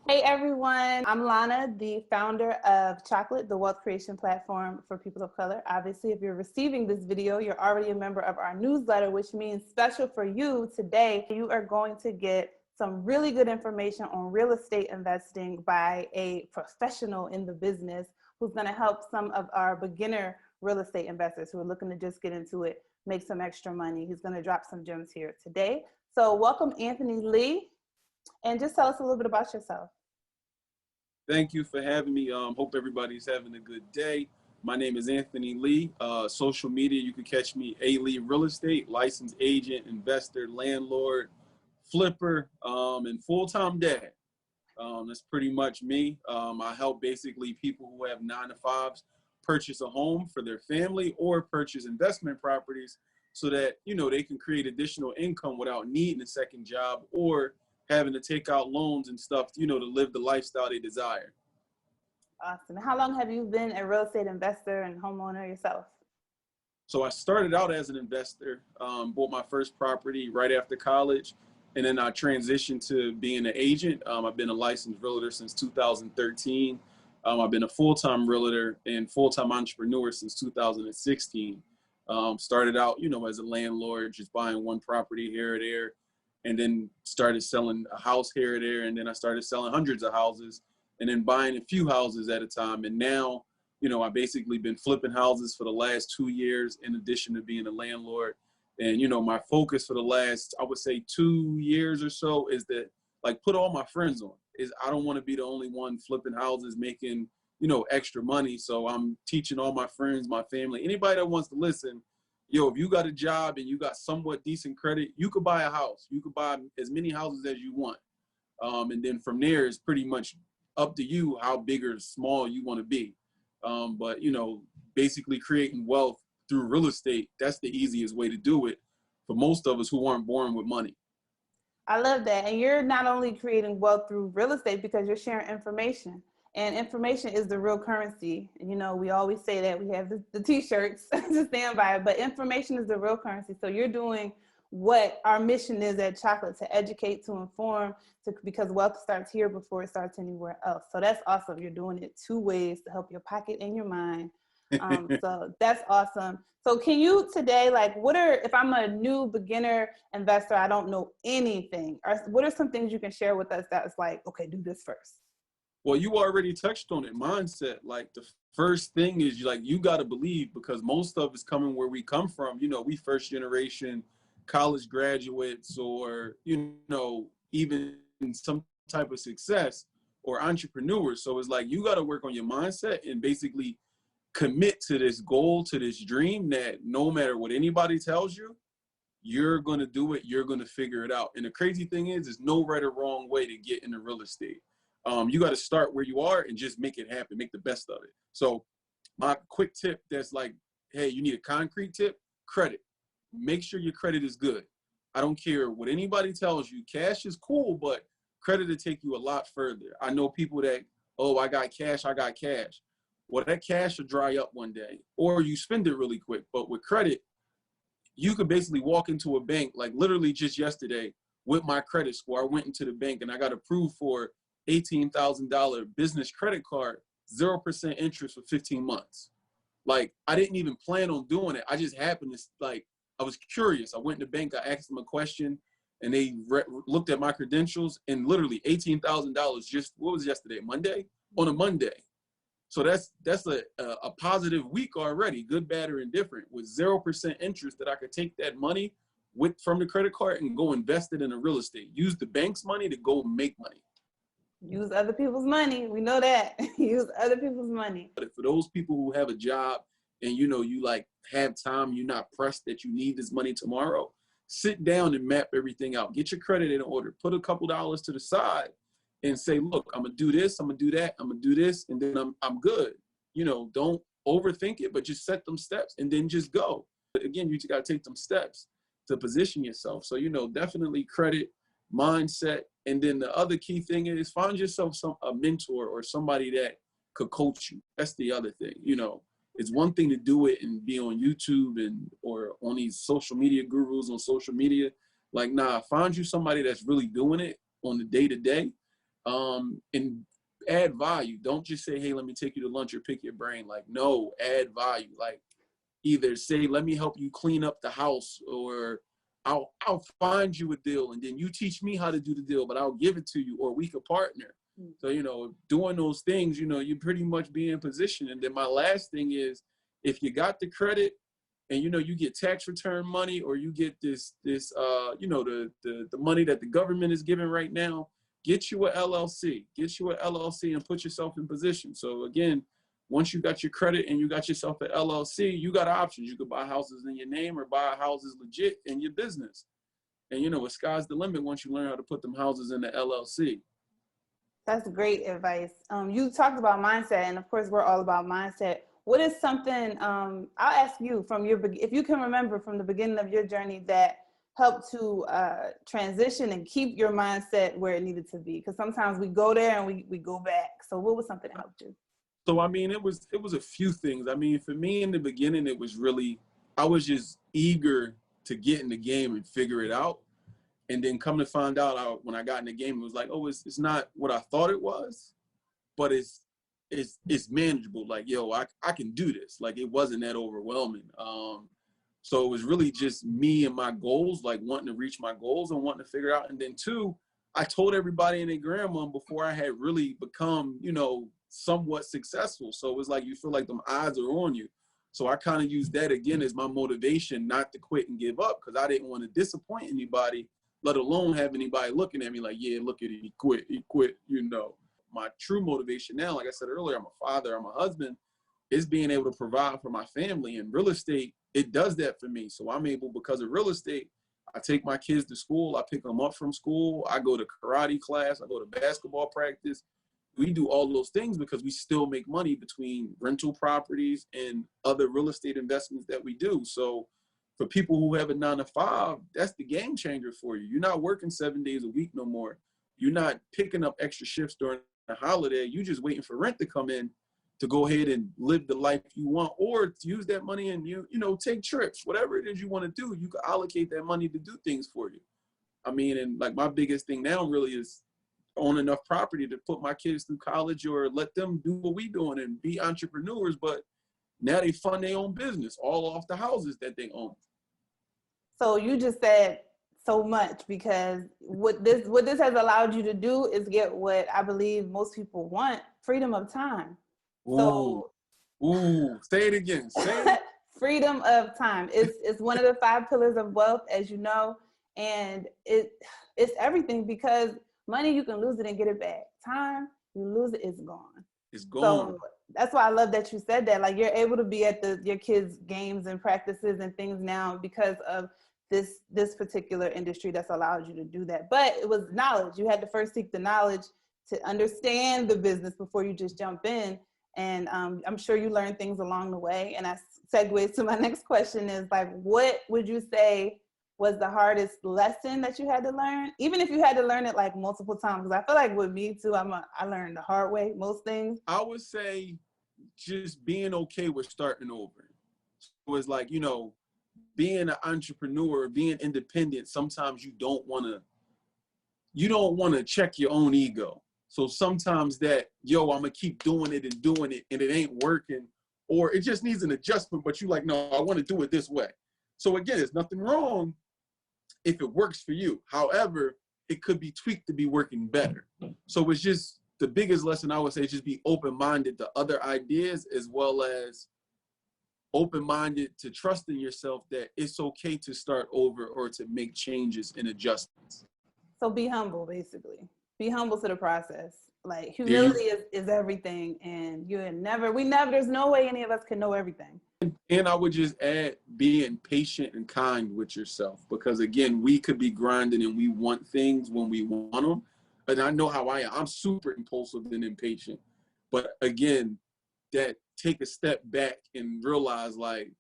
Hey everyone, I'm Lana, the founder of Choqlit, the wealth creation platform for people of color. Obviously, if you're receiving this video, you're already a member of our newsletter, which means special for you today, you are going to get some really good information on real estate investing by a professional in the business who's going to help some of our beginner real estate investors who are looking to just get into it, make some extra money. He's going to drop some gems here today. So welcome, A.Lee, and just tell us a little bit about yourself. Thank you for having me. Hope everybody's having a good day. My name is A.Lee. Social media, you can catch me A.Lee Real Estate, licensed agent, investor, landlord, flipper, and full-time dad. That's pretty much me. I help basically people who have 9-to-5s purchase a home for their family or purchase investment properties so that, they can create additional income without needing a second job or having to take out loans and stuff, to live the lifestyle they desire. Awesome. How long have you been a real estate investor and homeowner yourself? So I started out as an investor, bought my first property right after college, and then I transitioned to being an agent. I've been a licensed realtor since 2013. I've been a full-time realtor and full-time entrepreneur since 2016. Started out, as a landlord, just buying one property here or there, and then started selling a house here or there. And then I started selling hundreds of houses and then buying a few houses at a time. And now, I basically been flipping houses for the last 2 years in addition to being a landlord. And, my focus for the last, I would say 2 years or so is that, put all my friends on. I don't want to be the only one flipping houses making, extra money. So I'm teaching all my friends, my family, anybody that wants to listen, if you got a job and you got somewhat decent credit, you could buy a house. You could buy as many houses as you want. And then from there, it's pretty much up to you how big or small you want to be. But, basically creating wealth through real estate, that's the easiest way to do it for most of us who aren't born with money. I love that. And you're not only creating wealth through real estate because you're sharing information. And information is the real currency. We always say that we have the t-shirts to stand by, but information is the real currency. So you're doing what our mission is at Choqlit, to educate, to inform, because wealth starts here before it starts anywhere else. So that's awesome. You're doing it 2 ways to help your pocket and your mind. So that's awesome. So can you today, if I'm a new beginner investor, I don't know anything, what are some things you can share with us that's okay, do this first? Well, you already touched on it. Mindset. The first thing is you got to believe, because most of us coming where we come from, we first generation college graduates or, even some type of success or entrepreneurs. So it's you got to work on your mindset and basically commit to this goal, to this dream, that no matter what anybody tells you, you're going to do it. You're going to figure it out. And the crazy thing is, there's no right or wrong way to get into real estate. You got to start where you are and just make it happen, make the best of it. So my quick tip that's hey, you need a concrete tip, credit. Make sure your credit is good. I don't care what anybody tells you. Cash is cool, but credit will take you a lot further. I know people that, I got cash. Well, that cash will dry up one day, or you spend it really quick. But with credit, you could basically walk into a bank, literally just yesterday with my credit score. I went into the bank and I got approved for $18,000 business credit card, 0% interest for 15 months. I didn't even plan on doing it. I just happened to, I was curious. I went to the bank, I asked them a question, and they looked at my credentials, and literally $18,000 just, what was yesterday, Monday? On a Monday. So that's a positive week already, good, bad, or indifferent, with 0% interest, that I could take that money from the credit card and go invest it in a real estate. Use the bank's money to go make money. Use other people's money. We know that. Use other people's money. But for those people who have a job and you have time, you're not pressed that you need this money tomorrow, sit down and map everything out. Get your credit in order. Put a couple dollars to the side and say, look, I'm gonna do this, I'm gonna do that, I'm gonna do this, and then I'm good. Don't overthink it, but just set them steps and then just go. But again, you just gotta take them steps to position yourself. So definitely credit, mindset. And then the other key thing is find yourself a mentor or somebody that could coach you. That's the other thing. It's one thing to do it and be on YouTube or on these social media gurus on social media. Find you somebody that's really doing it on the day-to-day And add value. Don't just say, hey, let me take you to lunch or pick your brain. Like, no, add value. Like, either say, let me help you clean up the house, or I'll find you a deal and then you teach me how to do the deal, but I'll give it to you, or we could partner. So, doing those things, you pretty much be in position. And then my last thing is, if you got the credit and, you get tax return money, or you get this, the money that the government is giving right now, get you a LLC, and put yourself in position. So again, once you got your credit and you got yourself an LLC, you got options. You could buy houses in your name or buy houses legit in your business. And the sky's the limit once you learn how to put them houses in the LLC. That's great advice. You talked about mindset, and of course, we're all about mindset. What is something, I'll ask you if you can remember from the beginning of your journey that helped to transition and keep your mindset where it needed to be? Because sometimes we go there and we go back. So what was something that helped you? So, it was a few things. For me in the beginning, it was really, I was just eager to get in the game and figure it out. And then come to find out, when I got in the game, it was like, oh, it's not what I thought it was, but it's manageable. Like, yo, I can do this. Like, it wasn't that overwhelming. So it was really just me and my goals, like wanting to reach my goals and wanting to figure it out. And then two, I told everybody and their grandma before I had really become, somewhat successful. So it was like, you feel like them odds are on you. So I kind of used that again as my motivation not to quit and give up, because I didn't want to disappoint anybody, let alone have anybody looking at me like, yeah, look at it, he quit. My true motivation now, like I said earlier, I'm a father, I'm a husband, is being able to provide for my family. And real estate, it does that for me. So I'm able, because of real estate, I take my kids to school, I pick them up from school, I go to karate class, I go to basketball practice. We do all those things because we still make money between rental properties and other real estate investments that we do. So for people who have a 9-to-5, that's the game changer for you. You're not working 7 days a week no more. You're not picking up extra shifts during the holiday. You're just waiting for rent to come in to go ahead and live the life you want, or to use that money and take trips. Whatever it is you want to do, you can allocate that money to do things for you. And like my biggest thing now really is own enough property to put my kids through college, or let them do what we doing and be entrepreneurs. But now they fund their own business all off the houses that they own. So you just said so much, because what this has allowed you to do is get what I believe most people want: freedom of time. Say it again. Freedom of time. It's one of the 5 pillars of wealth, as you know, and it's everything, because money, you can lose it and get it back. Time, you lose it, it's gone. It's gone. So that's why I love that you said that. Like, you're able to be at your kids' games and practices and things now because of this particular industry that's allowed you to do that. But it was knowledge. You had to first seek the knowledge to understand the business before you just jump in. And I'm sure you learned things along the way. And that segues to my next question is, like, what would you say was the hardest lesson that you had to learn? Even if you had to learn it like multiple times, because I feel like with me too, I learned the hard way, most things. I would say just being okay with starting over. So it's like, being an entrepreneur, being independent, sometimes you don't want to check your own ego. So sometimes that, I'm gonna keep doing it and it ain't working, or it just needs an adjustment, but you like, no, I want to do it this way. So again, there's nothing wrong if it works for you. However, it could be tweaked to be working better. So it's just, the biggest lesson I would say is just be open-minded to other ideas, as well as open-minded to trusting yourself that it's okay to start over or to make changes and adjustments. So be humble, basically. Be humble to the process. Like, humility is everything. And there's no way any of us can know everything. And I would just add being patient and kind with yourself, because again, we could be grinding and we want things when we want them. And I know how I am. I'm super impulsive and impatient. But again, that take a step back and realize, like,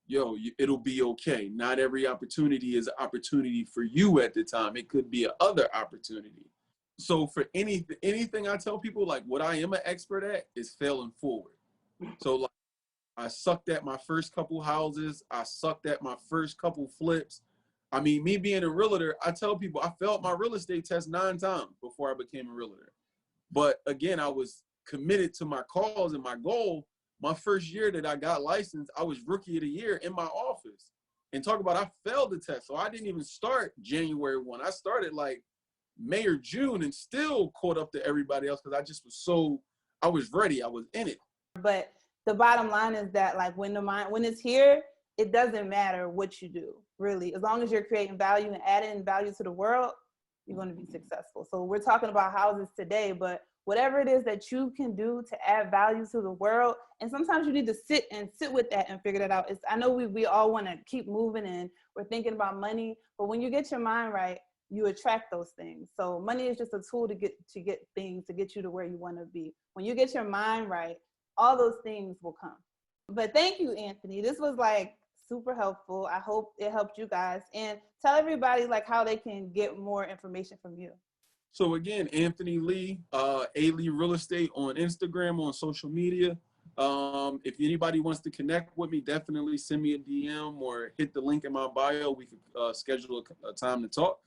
it'll be okay. Not every opportunity is an opportunity for you at the time. It could be another opportunity. So for anything I tell people, like, what I am an expert at is failing forward. So like, I sucked at my first couple houses. I sucked at my first couple flips. I mean, me being a realtor, I tell people I failed my real estate test 9 times before I became a realtor. But again, I was committed to my cause and my goal. My first year that I got licensed, I was rookie of the year in my office. And talk about, I failed the test. So I didn't even start January 1. I started like May or June and still caught up to everybody else because I just was I was ready. I was in it. But the bottom line is that like when it's here, it doesn't matter what you do, really. As long as you're creating value and adding value to the world, you're going to be successful. So we're talking about houses today, but whatever it is that you can do to add value to the world, and sometimes you need to sit with that and figure that out. I know we all want to keep moving and we're thinking about money, but when you get your mind right, you attract those things. So money is just a tool to get things, to get you to where you want to be. When you get your mind right, all those things will come. But thank you, Anthony. This was like super helpful. I hope it helped you guys. And tell everybody like how they can get more information from you. So again, Anthony Lee, A.Lee Real Estate on Instagram, on social media. If anybody wants to connect with me, definitely send me a DM or hit the link in my bio. We could schedule a time to talk.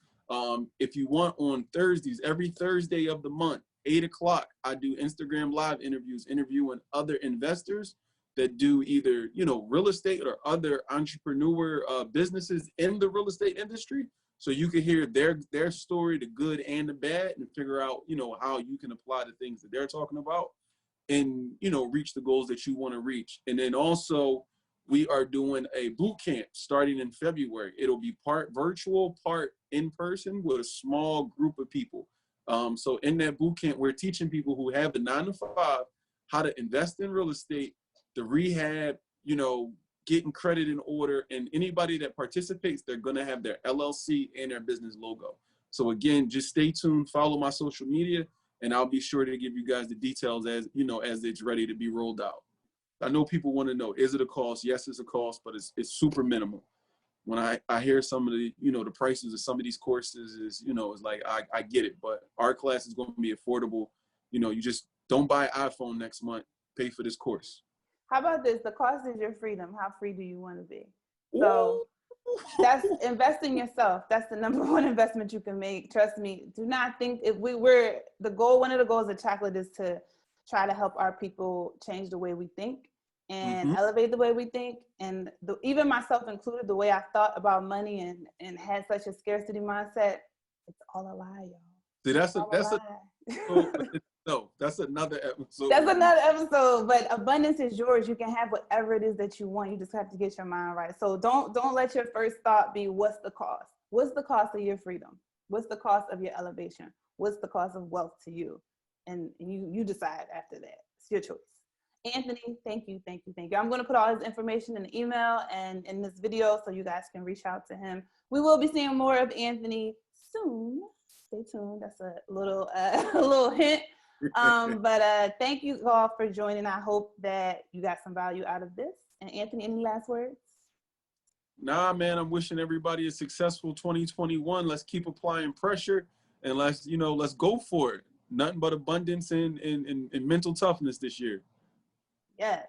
If you want, on Thursdays, every Thursday of the month, 8 o'clock, I do Instagram live interviews, interviewing other investors that do either, real estate or other entrepreneur businesses in the real estate industry. So you can hear their story, the good and the bad, and figure out, how you can apply the things that they're talking about and, reach the goals that you want to reach. And then also we are doing a boot camp starting in February. It'll be part virtual, part in person with a small group of people. So in that boot camp, we're teaching people who have the 9-to-5 how to invest in real estate, the rehab, getting credit in order, and anybody that participates, they're going to have their LLC and their business logo. So again, just stay tuned, follow my social media, and I'll be sure to give you guys the details as it's ready to be rolled out. I know people want to know, is it a cost? Yes, it's a cost, but it's super minimal. When I hear some of the, the prices of some of these courses is, it's like, I get it, but our class is going to be affordable. You just don't buy an iPhone next month, pay for this course. How about this? The cost is your freedom. How free do you want to be? So that's invest in yourself. That's the number one investment you can make. Trust me. Do not think one of the goals of Choqlit is to try to help our people change the way we think and elevate the way we think. And even myself included, the way I thought about money and had such a scarcity mindset, it's all a lie, y'all. See, that's another episode. That's another episode, but abundance is yours. You can have whatever it is that you want. You just have to get your mind right. So don't let your first thought be, what's the cost? What's the cost of your freedom? What's the cost of your elevation? What's the cost of wealth to you? And you decide after that. It's your choice. Anthony, thank you. I'm going to put all his information in the email and in this video so you guys can reach out to him. We will be seeing more of Anthony soon. Stay tuned. That's a little hint. But thank you all for joining. I hope that you got some value out of this. And Anthony, any last words? Nah, man, I'm wishing everybody a successful 2021. Let's keep applying pressure and let's go for it. Nothing but abundance and mental toughness this year. Yes.